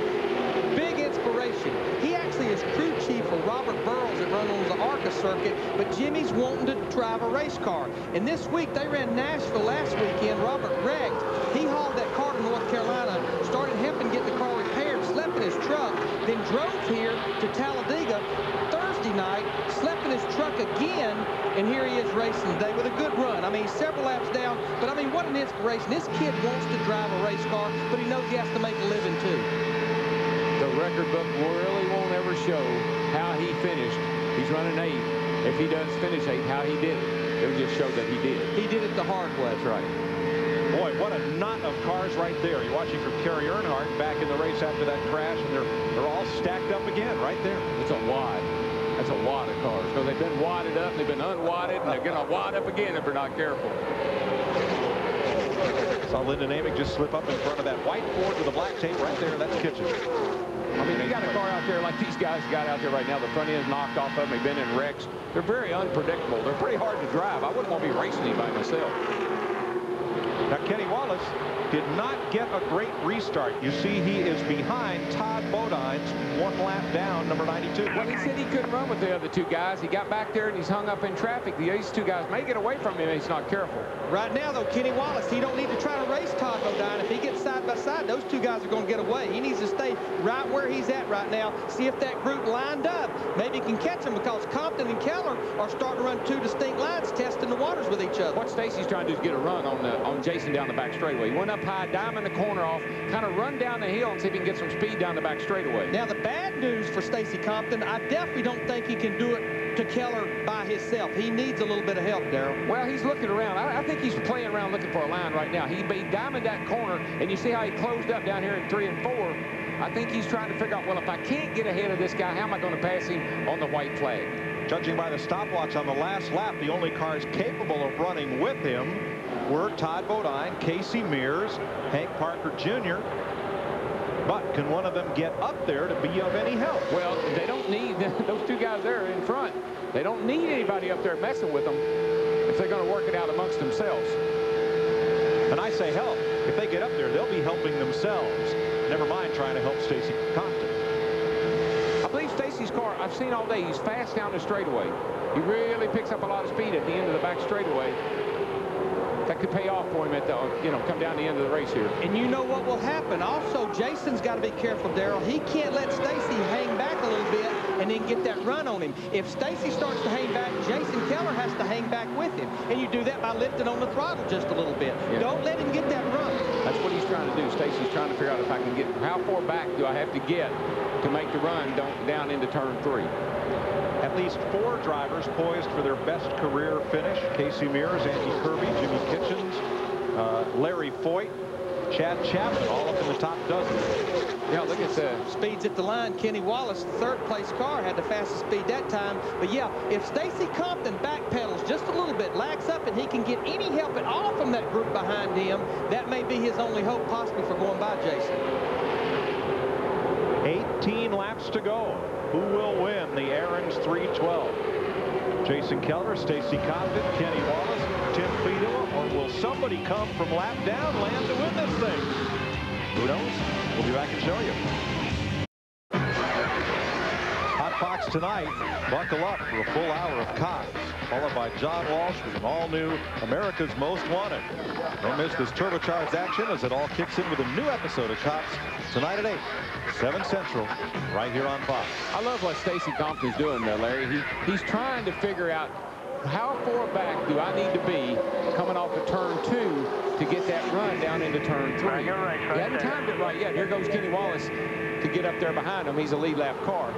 Big inspiration. He actually is crew chief for Robert Burrows that runs on the ARCA circuit, but Jimmy's wanting to drive a race car. And this week, they ran Nashville last weekend. Robert wrecked. He hauled that car to North Carolina, started helping get the car repaired, slept in his truck, then drove here to Talladega Thursday night, slept in his truck again, and here he is racing today with a good run. I mean, several laps down, but I mean, what an inspiration. This kid wants to drive a race car, but he knows he has to make a living too. The record book really won't ever show how he finished. He's running 8th. If he does finish 8th, how he did it. It'll just show that he did. He did it the hard way. That's right. Boy, what a knot of cars right there. You're watching from Kerry Earnhardt back in the race after that crash, and they're all stacked up again right there. It's a wad. That's a wad of cars. Because they've been wadded up, and they've been unwadded, and they're going to wad up again if they're not careful. Saw Lyndon Amick just slip up in front of that white Ford with the black tape right there. That's Kitchens. I mean, you got a car out there like these guys got out there right now. The front end's knocked off of them. They've been in wrecks. They're very unpredictable. They're pretty hard to drive. I wouldn't want to be racing anybody myself. Now, Kenny Wallace did not get a great restart. You see, he is behind Todd Bodine's 1 lap down, number 92. Well, he said he couldn't run with the other 2 guys. He got back there and he's hung up in traffic. These 2 guys may get away from him if he's not careful. Right now, though, Kenny Wallace, he don't need to try to race Todd Bodine. If he gets side by side, those 2 guys are going to get away. He needs to stay right where he's at right now. See if that group lined up. Maybe he can catch him, because Compton and Keller are starting to run 2 distinct lines, testing the waters with each other. What Stacy's trying to do is get a run on Jason down the back straightaway. He went up high, diamond the corner off, kind of run down the hill and see if he can get some speed down the back straightaway. Now, the bad news for Stacy Compton, I definitely don't think he can do it to Keller by himself. He needs a little bit of help, Darrell. Well, he's looking around. I think he's playing around looking for a line right now. He diamond that corner, and you see how he closed up down here in 3 and 4. I think he's trying to figure out, well, if I can't get ahead of this guy, how am I going to pass him on the white flag? Judging by the stopwatch on the last lap, the only cars capable of running with him were Todd Bodine, Casey Mears, Hank Parker Jr. But can one of them get up there to be of any help? Well, they don't need those 2 guys there in front. They don't need anybody up there messing with them if they're going to work it out amongst themselves. And I say help. If they get up there, they'll be helping themselves. Never mind trying to help Stacy Compton. I believe Stacy's car, I've seen all day, he's fast down the straightaway. He really picks up a lot of speed at the end of the back straightaway. That could pay off for him at the, come down the end of the race here. And you know what will happen. Also, Jason's got to be careful, Darrell. He can't let Stacy hang back a little bit and then get that run on him. If Stacy starts to hang back, Jason Keller has to hang back with him. And you do that by lifting on the throttle just a little bit. Yeah. Don't let him get that run. That's what he's trying to do. Stacy's trying to figure out if I can get, how far back do I have to get to make the run down into turn 3. At least 4 drivers poised for their best career finish. Casey Mears, Andy Kirby, Jimmy Kitchens, Larry Foyt, Chad Chapman, all up in the top dozen. Yeah, look at the speeds at the line. Kenny Wallace, 3rd place car, had the fastest speed that time. But yeah, if Stacy Compton backpedals just a little bit, lags up, and he can get any help at all from that group behind him, that may be his only hope possibly for going by Jason. 18 laps to go. Who will win the Aaron's 312? Jason Keller, Stacy Compton, Kenny Wallace, Tim Fedewa, or will somebody come from lap down land to win this thing? Who knows? We'll be back and show you. Hot Fox tonight. Buckle up for a full hour of Cops, followed by John Walsh with an all-new America's Most Wanted. Don't miss this turbocharged action as it all kicks in with a new episode of Cops tonight at 8, 7 Central, right here on Fox. I love what Stacy Compton's doing there, Larry. He's trying to figure out how far back do I need to be coming off of turn 2 to get that run down into turn 3. He hasn't timed it right yet. Here goes Kenny Wallace to get up there behind him. He's a lead lap car.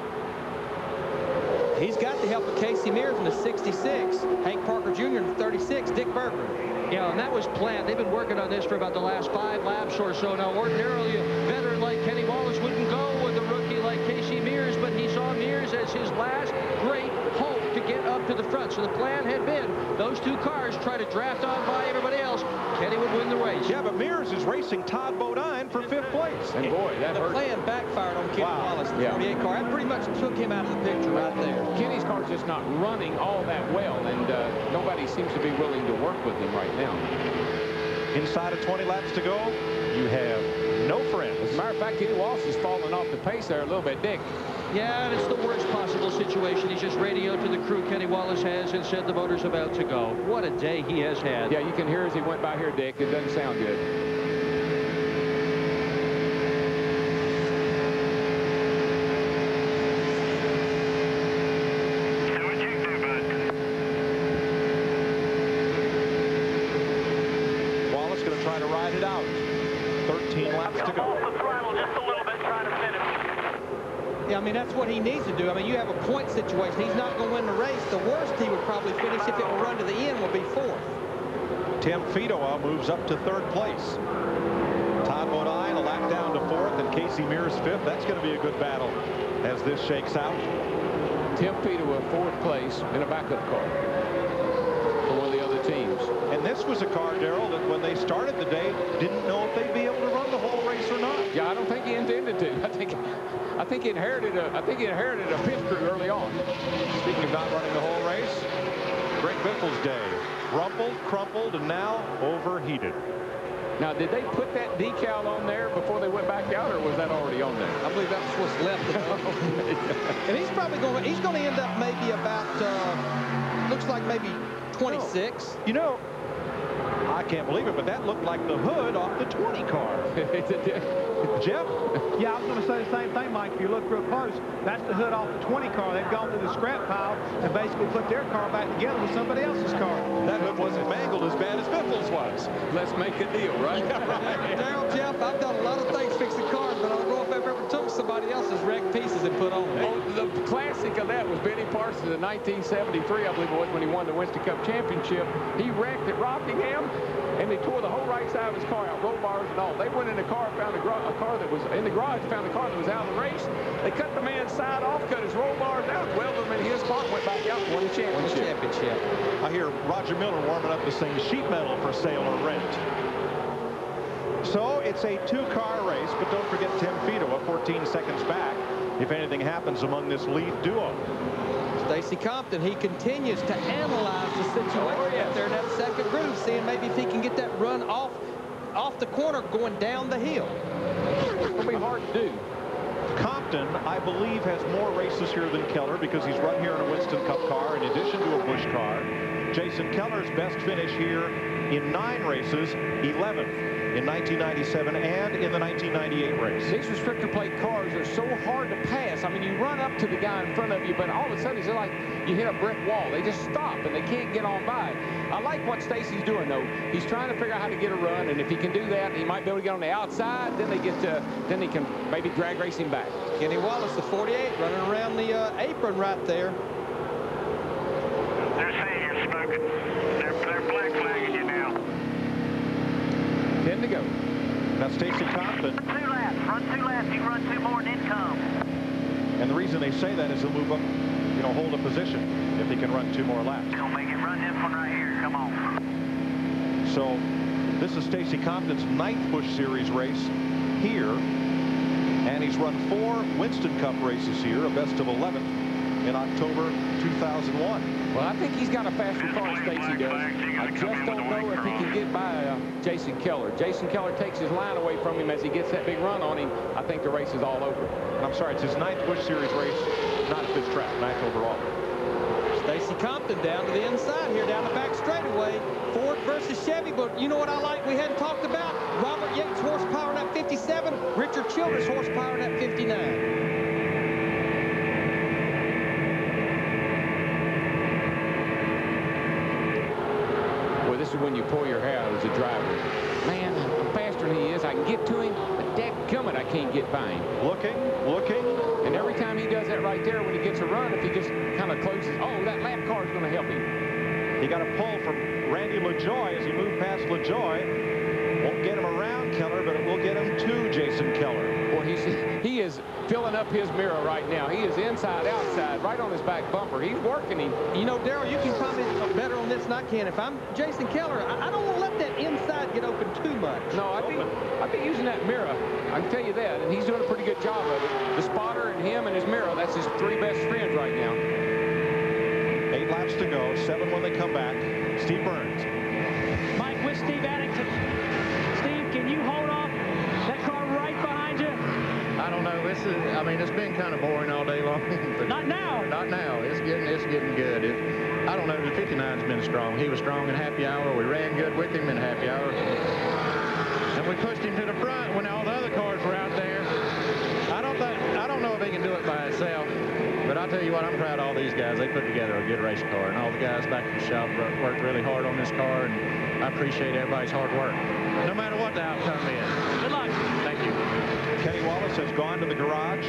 He's got the help of Casey Mears in the 66, Hank Parker Jr. in the 36, Dick Bergman. Yeah, and that was planned. They've been working on this for about the last 5 laps or so. Now, ordinarily, a veteran like Kenny Wallace wouldn't go with a rookie like Casey Mears, but he saw Mears as his last great hope to get up to the front. So the plan had been those 2 cars try to draft on by everybody else. Kenny would win the race. Yeah, but Mears is racing Todd Bodine for 5th place. And boy, that hurt. The plan backfired on Kenny Wallace, the 48 car. That pretty much took him out of the picture right there. Kenny's car's just not running all that well, and nobody seems to be willing to work with him right now. Inside of 20 laps to go, you have no friends. As a matter of fact, Kenny Wallace is falling off the pace there a little bit, Dick. Yeah, and it's the worst possible situation. He's just radioed to the crew Kenny Wallace has and said the motor's about to go. What a day he has had. Yeah, you can hear as he went by here, Dick. It doesn't sound good. Wallace going to try to ride it out. 13 laps to go. Off the throttle just a little bit, trying to finish. Yeah, I mean, that's what he needs to do. I mean, you have a point situation. He's not going to win the race. The worst he would probably finish if it were run to the end would be 4th. Tim Fedowa moves up to 3rd place. Todd Bodine a lap down to 4th, and Casey Mears 5th. That's going to be a good battle as this shakes out. Tim Fedowa 4th place in a backup car for one of the other teams. And this was a car, Darrell, that when they started the day, didn't know if they'd be able to run the whole race or not. Yeah, I don't think he intended to. I think he inherited a pit crew early on. Speaking of not running the whole race, Greg Biffle's day. Rumpled, crumpled, and now overheated. Now, did they put that decal on there before they went back out, or was that already on there? I believe that's what's left of it. And he's probably going to end up maybe about, looks like maybe 26. You know, I can't believe it, but that looked like the hood off the 20 car. Jeff? Yeah, I was going to say the same thing, Mike. If you look real close, that's the hood off the 20 car. They've gone to the scrap pile and basically put their car back together with somebody else's car. That hood wasn't mangled as bad as Biffle's was. Let's make a deal, right? Yeah, right. Darrell, Jeff, I've done a lot of things fixing cars, but I don't know if I've ever took somebody else's wrecked pieces and put on them. Oh, the classic of that was Benny Parsons in 1973, I believe it was, when he won the Winston Cup Championship. He wrecked at Rockingham, and they tore the whole right side of his car out, roll bars and all. They went in the car, found a car that was in the garage, found a car that was out of the race. They cut the man's side off, cut his roll bars out, welded them in his spot, went back out and won the championship. I hear Roger Miller warming up to sing sheet metal for sale or rent. So it's a 2-car race, but don't forget Tim Fedowa 14 seconds back if anything happens among this lead duo. Stacy Compton, he continues to analyze the situation up there in that second groove, seeing maybe if he can get that run off the corner going down the hill. It's going to be hard to do. Compton, I believe, has more races here than Keller because he's run here in a Winston Cup car in addition to a Busch car. Jason Keller's best finish here in 9 races, 11th. In 1997 and in the 1998 race. These restrictor plate cars are so hard to pass. I mean, you run up to the guy in front of you, but all of a sudden it's like you hit a brick wall. They just stop and they can't get on by. I like what Stacy's doing, though. He's trying to figure out how to get a run, and if he can do that, he might be able to get on the outside. Then then he can maybe drag race him back. Kenny Wallace, the 48, running around the apron right there. They're saying you're smoking. They're black flagging you now. 10 to go. Now Stacy Compton. Run 2 laps. Run 2 laps. You can run 2 more and then come. And the reason they say that is he'll move up, hold a position if he can run 2 more laps. He'll make it run this one right here. Come on. So this is Stacy Compton's 9th Busch Series race here. And he's run 4 Winston Cup races here, a best of 11th in October 2001. Well, I think he's got a faster car, Stacy does. I just don't know if he can get by Jason Keller. Jason Keller takes his line away from him as he gets that big run on him. I think the race is all over. I'm sorry, it's his 9th Busch Series race not at this track, ninth overall. Stacey Compton down to the inside here, down the back straightaway. Ford versus Chevy, but you know what I like we hadn't talked about? Robert Yates horsepower in that 57, Richard Childress horsepower in that 59. This is when you pull your hair out as a driver. Man, I'm faster than he is. I can get to him, but dadgummit, I can't get by him. Looking. And every time he does that right there, when he gets a run, if he just kind of closes, oh, that lap car is going to help him. He got a pull from Randy LaJoie as he moved past LaJoie. Won't get him around Keller, but it will get him to Jason Keller. Boy, he is filling up his mirror right now. He is inside, outside, right on his back bumper. He's working him. You know, Darrell, you can comment better on this than I can. If I'm Jason Keller, I don't want to let that inside get open too much. No, I'd be using that mirror. I can tell you that, and he's doing a pretty good job of it. The spotter and him and his mirror, that's his three best friends right now. 8 laps to go, 7 when they come back. Steve Burns. Mike with Steve Addington. Steve, can you hold off that car right behind you? I don't know. I mean, it's been kind of boring all day long. But not now. Not now. It's getting good. I don't know. The 59's been strong. He was strong in happy hour. We ran good with him in happy hour. And we pushed him to the front when all the other cars were out there. I don't know if he can do it by himself. But I'll tell you what, I'm proud of all these guys. They put together a good race car. And all the guys back in the shop worked really hard on this car. And I appreciate everybody's hard work, no matter what the outcome is. Good luck. Thank you. Kenny Wallace has gone to the garage.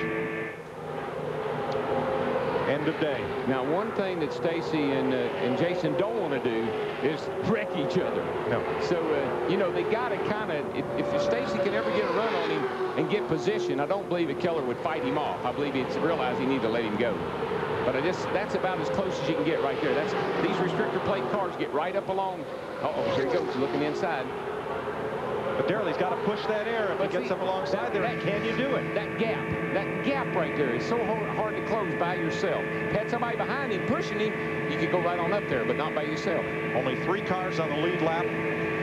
End of day. Now, one thing that Stacey and Jason don't want to do is wreck each other. No. So, you know, they got to kind of, if Stacey can ever get a run on him and get position, I don't believe that Keller would fight him off. I believe he'd realize he needs to let him go. But that's about as close as you can get right there. These restrictor plate cars get right up along. Uh-oh, here he goes, looking inside. But Darrell, he's got to push that air if he gets up alongside there. And can you do it? That gap right there is so hard to close by yourself. If you had somebody behind him pushing him, you could go right on up there, but not by yourself. Only 3 cars on the lead lap.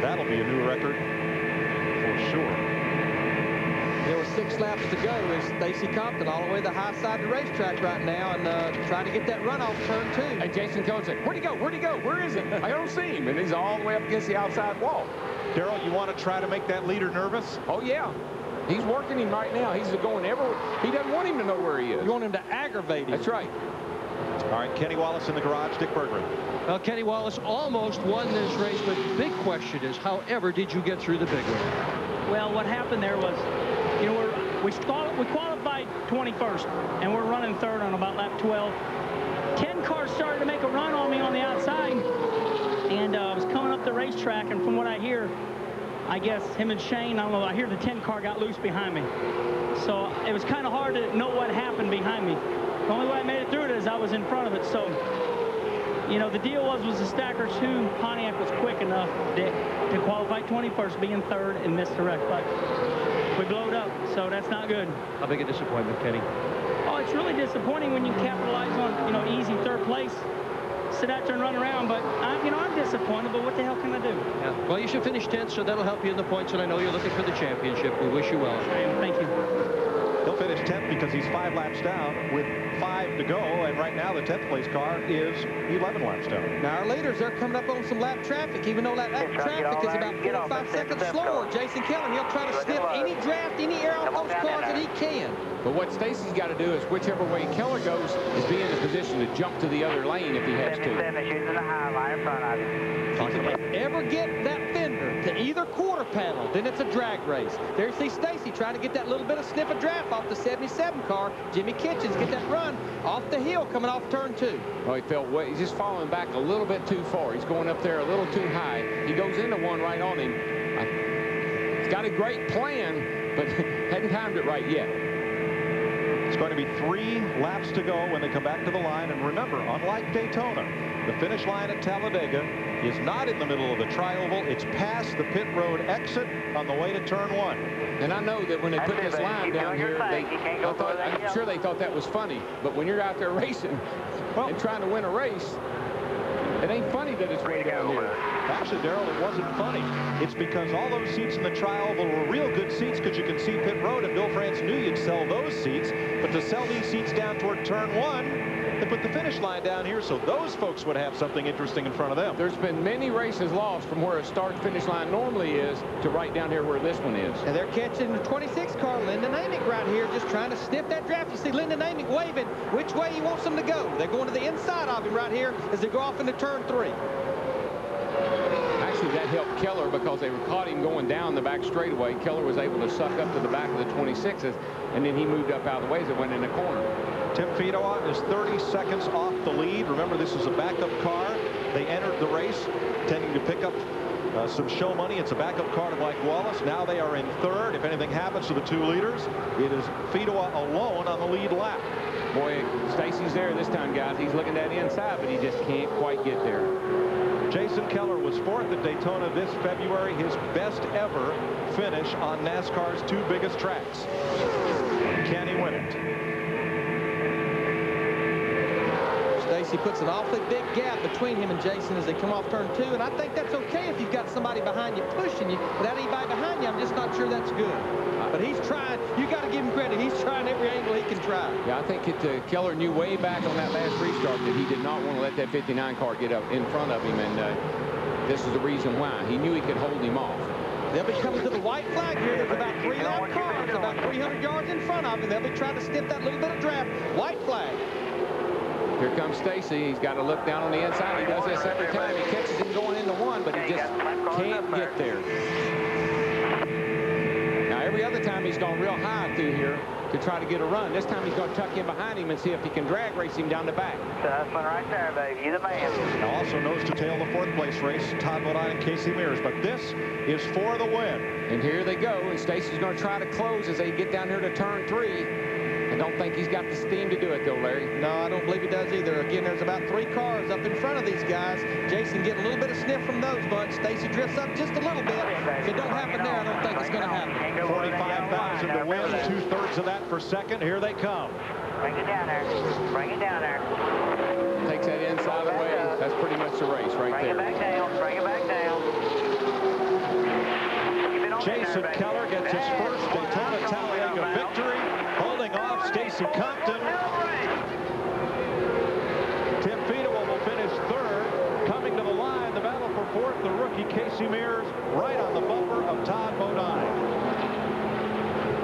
That'll be a new record for sure. There were 6 laps to go as Stacey Compton all the way to the high side of the racetrack right now and trying to get that run off turn 2. Hey, Jason Keller said, where'd he go? Where'd he go? Where is he? I don't see him. And he's all the way up against the outside wall. Darrell, you want to try to make that leader nervous? Oh, yeah. He's working him right now. He's going everywhere. He doesn't want him to know where he is. You want him to aggravate him. That's right. All right, Kenny Wallace in the garage. Dick Berggren. Well, Kenny Wallace almost won this race, but the big question is, however did you get through the big one? Well, what happened there was, you know, we qualified 21st, and we're running third on about lap 12. 10 cars started to make a run on me on the outside, and I was coming up the racetrack, and from what I hear, I guess him and Shane, I don't know, I hear the 10 car got loose behind me. So it was kind of hard to know what happened behind me. The only way I made it through it is I was in front of it. So, you know, the deal was the Stacker 2 Pontiac was quick enough to qualify 21st, being third and missed the wreck. But we blowed up, so that's not good. How big a disappointment, Kenny? Oh, it's really disappointing when you capitalize on, you know, easy third place. Sit out there and run around, but I'm disappointed, but what the hell can I do? Yeah. Well, you should finish 10th, so that'll help you in the points, and I know you're looking for the championship. We wish you well. Thank you. He'll finish 10th because he's 5 laps down with 5 to go, and right now the 10th place car is 11 laps down. Now our leaders, they're coming up on some lap traffic, even though that lap traffic is about 4 or 5 seconds slower. Jason Keller, he'll try to sniff any draft, any air off those cars that he can. But what Stacey's got to do is whichever way Keller goes is be in a position to jump to the other lane if he has to. Using the high line in front of you. If you ever get that fender to either quarter panel, then it's a drag race. There you see Stacey trying to get that little bit of sniff of draft off the 77 car. Jimmy Kitchens get that run off the hill coming off turn 2. Oh, he felt way. He's just falling back a little bit too far. He's going up there a little too high. He goes into one right on him. He's got a great plan, but hadn't timed it right yet. It's going to be 3 laps to go when they come back to the line. And remember, unlike Daytona, the finish line at Talladega is not in the middle of the tri-oval. It's past the pit road exit on the way to turn 1. And I know that when they put this line down here, I'm sure they thought that was funny. But when you're out there racing and trying to win a race, It ain't funny that it's way down here. Actually, Darrell, it wasn't funny. It's because all those seats in the tri-oval were real good seats because you can see pit road, and Bill France knew you'd sell those seats. But to sell these seats down toward turn 1, they put the finish line down here so those folks would have something interesting in front of them. There's been many races lost from where a start-finish line normally is to right down here where this one is. And they're catching the 26 car, Lyndon Amick, right here, just trying to sniff that draft. You see Lyndon Amick waving which way he wants them to go. They're going to the inside of him right here as they go off into turn 3. Actually, that helped Keller because they caught him going down the back straightaway. Keller was able to suck up to the back of the 26s, and then he moved up out of the way as it went in the corner. Tim Fedowa is 30 seconds off the lead. Remember, this is a backup car. They entered the race intending to pick up some show money. It's a backup car to Mike Wallace. Now they are in third. If anything happens to the 2 leaders, it is Fedowa alone on the lead lap. Boy, Stacy's there this time, guys. He's looking at the inside, but he just can't quite get there. Jason Keller was 4th at Daytona this February, his best ever finish on NASCAR's 2 biggest tracks. Can he win it? Stacy puts an awfully big gap between him and Jason as they come off turn 2, and I think that's okay if you've got somebody behind you pushing you. Without anybody behind you, I'm just not sure that's good. But he's trying. You got to give him credit. He's trying every angle he can try. Yeah, I think Keller knew way back on that last restart that he did not want to let that 59 car get up in front of him, and this is the reason why. He knew he could hold him off. They'll be coming to the white flag here. There's about 3 lap cars, about 300 yards in front of him. They'll be trying to stiff that little bit of draft. White flag. Here comes Stacy. He's got to look down on the inside. He does this every time. He catches him going into 1, but he just can't get there. Now, every other time he's gone real high through here to try to get a run. This time he's going to tuck in behind him and see if he can drag race him down the back. That's one right there, baby. You're the man. Now also nose to tail the 4th place race, Todd Bodine and Casey Mears. But this is for the win. And here they go. And Stacy's going to try to close as they get down here to turn 3. I don't think he's got the steam to do it, though, Larry. No, I don't believe he does either. Again, there's about 3 cars up in front of these guys. Jason getting a little bit of sniff from those bunch. Stacy drifts up just a little bit. If it don't happen there, I don't think it's going to happen. 45,000 to win, 2/3 of that for second. Here they come. Bring it down there. Bring it down there. Takes that inside away. That's pretty much the race right there. Bring it back down. Bring it back down. Jason Keller gets his first Daytona Talladega victory, holding off Stacy Compton. Tim Fedowa will finish 3rd. Coming to the line, the battle for 4th, the rookie Casey Mears, right on the bumper of Todd Bodine.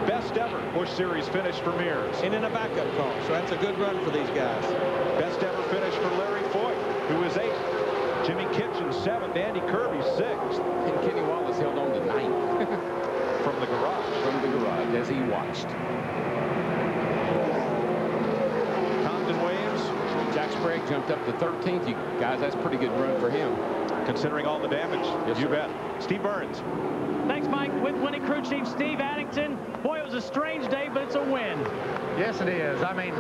Best ever Busch Series finish for Mears. And in a backup car, so that's a good run for these guys. Best ever finish for Larry Foyt, who is 8th. Jimmy Kitchen 7th, Andy Kirby 6th. And Kenny Wallace held on to 9th. From the garage. From the garage as he watched. Compton Williams. Jack Sprague jumped up to 13th. You guys, that's pretty good run for him. Considering all the damage. Yes, you bet. Steve Burns. Thanks, Mike. With winning crew chief Steve Addington. Boy, it was a strange day, but it's a win. Yes, it is. I mean,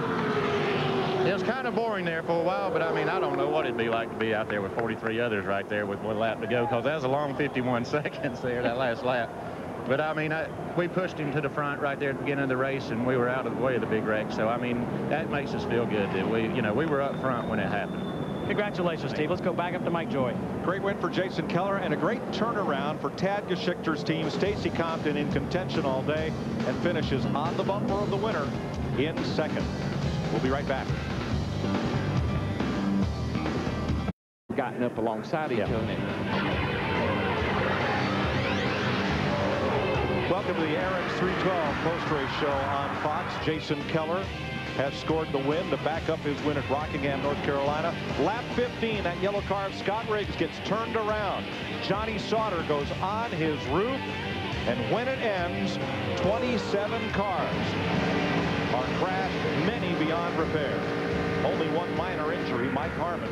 it was kind of boring there for a while, but I mean, I don't know what it'd be like to be out there with 43 others right there with 1 lap to go, because that was a long 51 seconds there, that last lap. But I mean, we pushed him to the front right there at the beginning of the race, and we were out of the way of the big wreck. So I mean, that makes us feel good that we were up front when it happened. Congratulations, Steve. Let's go back up to Mike Joy. Great win for Jason Keller and a great turnaround for Tad Geschichter's team. Stacy Compton in contention all day and finishes on the bumper of the winner in 2nd. We'll be right back. Gotten up alongside each other. Welcome to the Aaron's 312 post-race show on Fox. Jason Keller has scored the win to back up his win at Rockingham, North Carolina. Lap 15, that yellow car of Scott Riggs gets turned around. Johnny Sauter goes on his roof, and when it ends, 27 cars are crashed, many beyond repair. Only one minor injury. Mike Harmon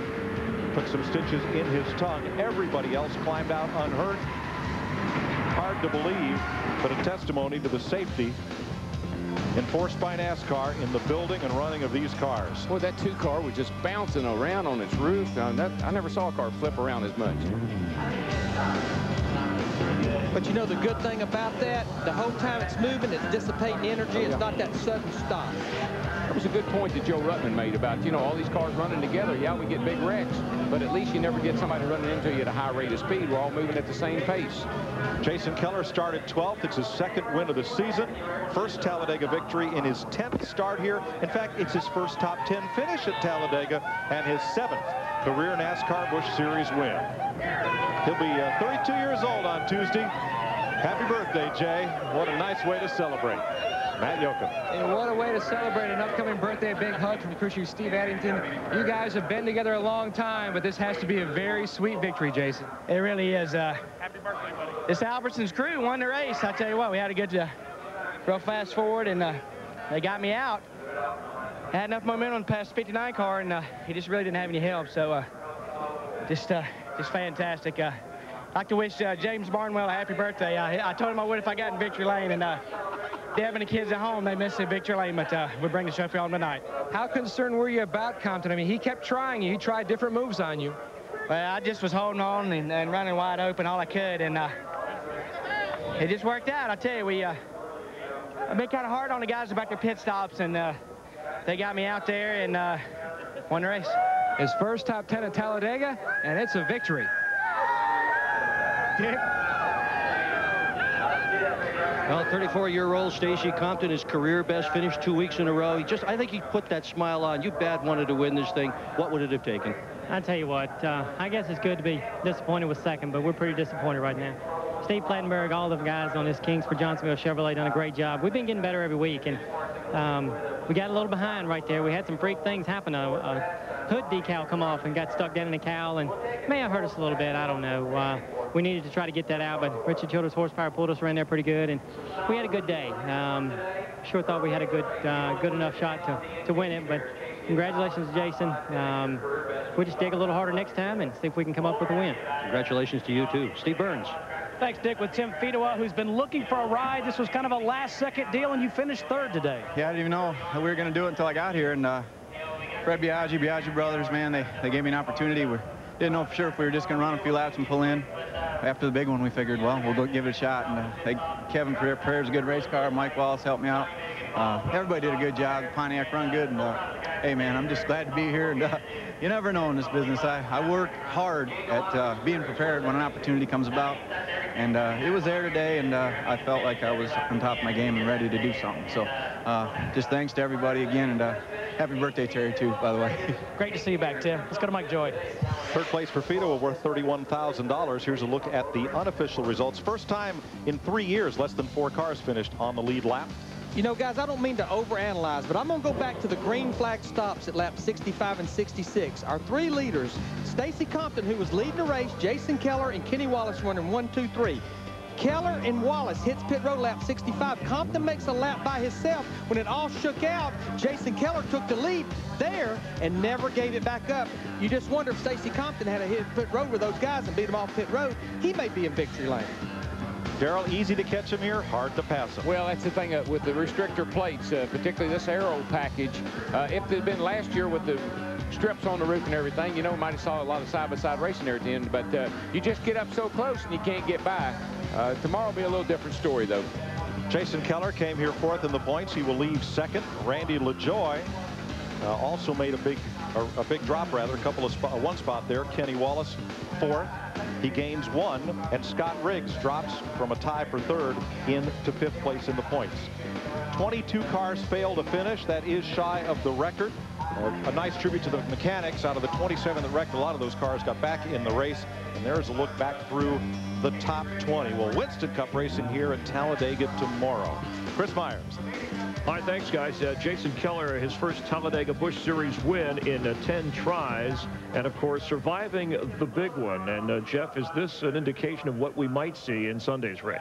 put some stitches in his tongue. Everybody else climbed out unhurt. Hard to believe, but a testimony to the safety enforced by NASCAR in the building and running of these cars. Boy, that 2 car was just bouncing around on its roof. I never saw a car flip around as much. But you know the good thing about that, the whole time it's moving, it's dissipating energy. It's not that sudden stop. was a good point that Joe Ruttman made about, you know, all these cars running together. Yeah, we get big wrecks, but at least you never get somebody running into you at a high rate of speed. We're all moving at the same pace. Jason Keller started 12th. It's his second win of the season. First Talladega victory in his 10th start here. In fact, it's his first top 10 finish at Talladega and his 7th career NASCAR Busch Series win. He'll be 32 years old on Tuesday. Happy birthday, Jay. What a nice way to celebrate. Matt Yoakum. And what a way to celebrate an upcoming birthday. A big hug from crew chief Steve Addington. You guys have been together a long time, but this has to be a very sweet victory, Jason. It really is. Happy birthday, buddy. This Albertsons crew won the race. I tell you what, we had to get to real fast forward, and they got me out. I had enough momentum past the 59 car, and he just really didn't have any help. So just fantastic. I'd like to wish James Barnwell a happy birthday. I told him I would if I got in victory lane, and Deb and the kids at home, they missed the victory lane, but we bring the trophy home tonight. How concerned were you about Compton? I mean, he kept trying you. He tried different moves on you. Well, I just was holding on and running wide open all I could, and it just worked out. I tell you, I've been kind of hard on the guys about their pit stops, and they got me out there and won the race. His first top 10 at Talladega, and it's a victory. Dick. Well, 34-year-old Stacy Compton, his career best finish 2 weeks in a row. I think he put that smile on. You bad wanted to win this thing. What would it have taken? I'll tell you what, I guess it's good to be disappointed with second, but we're pretty disappointed right now. Steve Plattenberg, all the guys on this Kingsford Johnsonville Chevrolet done a great job. We've been getting better every week, and we got a little behind right there. We had some freak things happen. A hood decal come off and got stuck down in the cowl, and may have hurt us a little bit. I don't know. We needed to try to get that out, but Richard Childress horsepower pulled us around there pretty good, and we had a good day. Sure thought we had a good enough shot to win it, but congratulations to Jason. We'll just dig a little harder next time and see if we can come up with a win. Congratulations to you, too. Steve Burns. Thanks, Dick, with Tim Fedewa, who's been looking for a ride. This was kind of a last-second deal, and you finished third today. Yeah, I didn't even know we were going to do it until I got here, and Fred Biaggi brothers, man, they gave me an opportunity. We didn't know for sure if we were just going to run a few laps and pull in. After the big one, we figured, well, we'll go give it a shot. And Kevin Pereira's a good race car. Mike Wallace helped me out. Everybody did a good job. Pontiac run good. And, hey, man, I'm just glad to be here. And you never know in this business. I work hard at being prepared when an opportunity comes about. And it was there today, and I felt like I was on top of my game and ready to do something. So just thanks to everybody again, and happy birthday, Terry, too, by the way. Great to see you back, Tim. Let's go to Mike Joy. Third place for Fedewa, worth $31,000. Here's a look at the unofficial results. First time in 3 years, less than 4 cars finished on the lead lap. You know, guys, I don't mean to overanalyze, but I'm going to go back to the green flag stops at laps 65 and 66. Our 3 leaders, Stacy Compton, who was leading the race, Jason Keller, and Kenny Wallace running 1, 2, 3. Keller and Wallace hits pit road lap 65. Compton makes a lap by himself. When it all shook out, Jason Keller took the lead there and never gave it back up. You just wonder if Stacy Compton had a hit pit road with those guys and beat them off pit road, he may be in victory lane. Darrell, easy to catch him here, hard to pass him. Well, that's the thing with the restrictor plates, particularly this aero package. If it had been last year with the strips on the roof and everything, you know, we might have saw a lot of side-by-side racing there at the end, but you just get up so close and you can't get by. Tomorrow will be a little different story, though. Jason Keller came here 4th in the points. He will leave 2nd. Randy LaJoy also made a big drop, rather, a couple of one spot there. Kenny Wallace 4th. He gains 1, and Scott Riggs drops from a tie for 3rd into 5th place in the points. 22 cars failed to finish. That is shy of the record. A nice tribute to the mechanics. Out of the 27 that wrecked, a lot of those cars got back in the race. And there's a look back through the top 20. Well, Winston Cup racing here at Talladega tomorrow. Chris Myers. All right, thanks, guys. Jason Keller, his first Talladega Busch Series win in 10 tries, and, of course, surviving the big one. And, Jeff, is this an indication of what we might see in Sunday's race?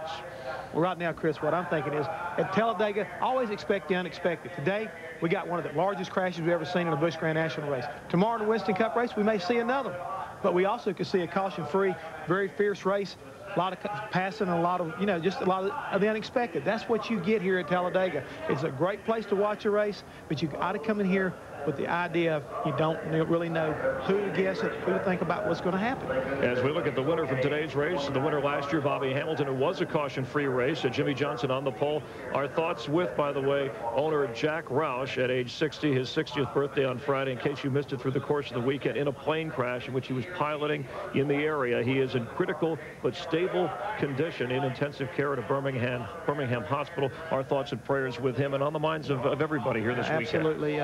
Well, right now, Chris, what I'm thinking is, at Talladega, always expect the unexpected. Today, we got one of the largest crashes we've ever seen in a Busch Grand National race. Tomorrow in the Winston Cup race, we may see another one. But we also could see a caution-free, very fierce race. A lot of passing and a lot of, you know, just a lot of the unexpected. That's what you get here at Talladega. It's a great place to watch a race, but you got to come in here with the idea of you don't really know who to guess it, who to think about what's going to happen. As we look at the winner from today's race, the winner last year, Bobby Hamilton, it was a caution-free race. Jimmy Johnson on the pole. Our thoughts with, by the way, owner Jack Roush at age 60, his 60th birthday on Friday, in case you missed it through the course of the weekend, in a plane crash in which he was piloting in the area. He is in critical but stable condition in intensive care at a Birmingham hospital. Our thoughts and prayers with him and on the minds of everybody here this weekend. Absolutely.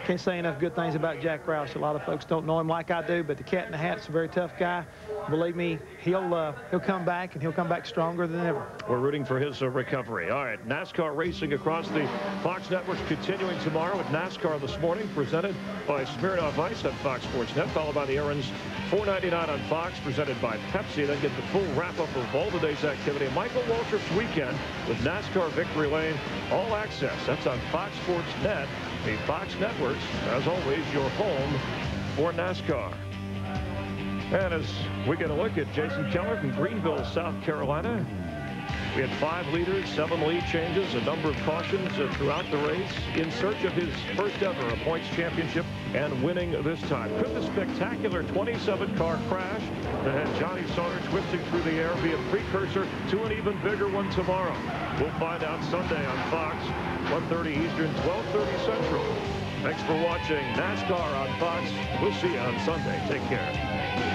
Can't say enough good things about Jack Roush. A lot of folks don't know him like I do, but the Cat in the Hat's a very tough guy. Believe me, he'll come back, and he'll come back stronger than ever. We're rooting for his recovery. All right, NASCAR racing across the Fox networks continuing tomorrow with NASCAR this morning, presented by Smirnoff Ice on Fox Sports Net, followed by the Aaron's $4.99 on Fox, presented by Pepsi. Then get the full wrap-up of all today's activity. Michael Waltrip's weekend with NASCAR Victory Lane, all access. That's on Fox Sports Net, the Fox networks, as always, your home for NASCAR. And as we get a look at Jason Keller from Greenville, South Carolina, we had 5 leaders, 7 lead changes, a number of cautions throughout the race, in search of his first ever points championship and winning this time. Could the spectacular 27-car crash that had Johnny Sauter twisting through the air be a precursor to an even bigger one tomorrow? We'll find out Sunday on Fox, 1:30 Eastern, 12:30 Central. Thanks for watching NASCAR on Fox. We'll see you on Sunday. Take care.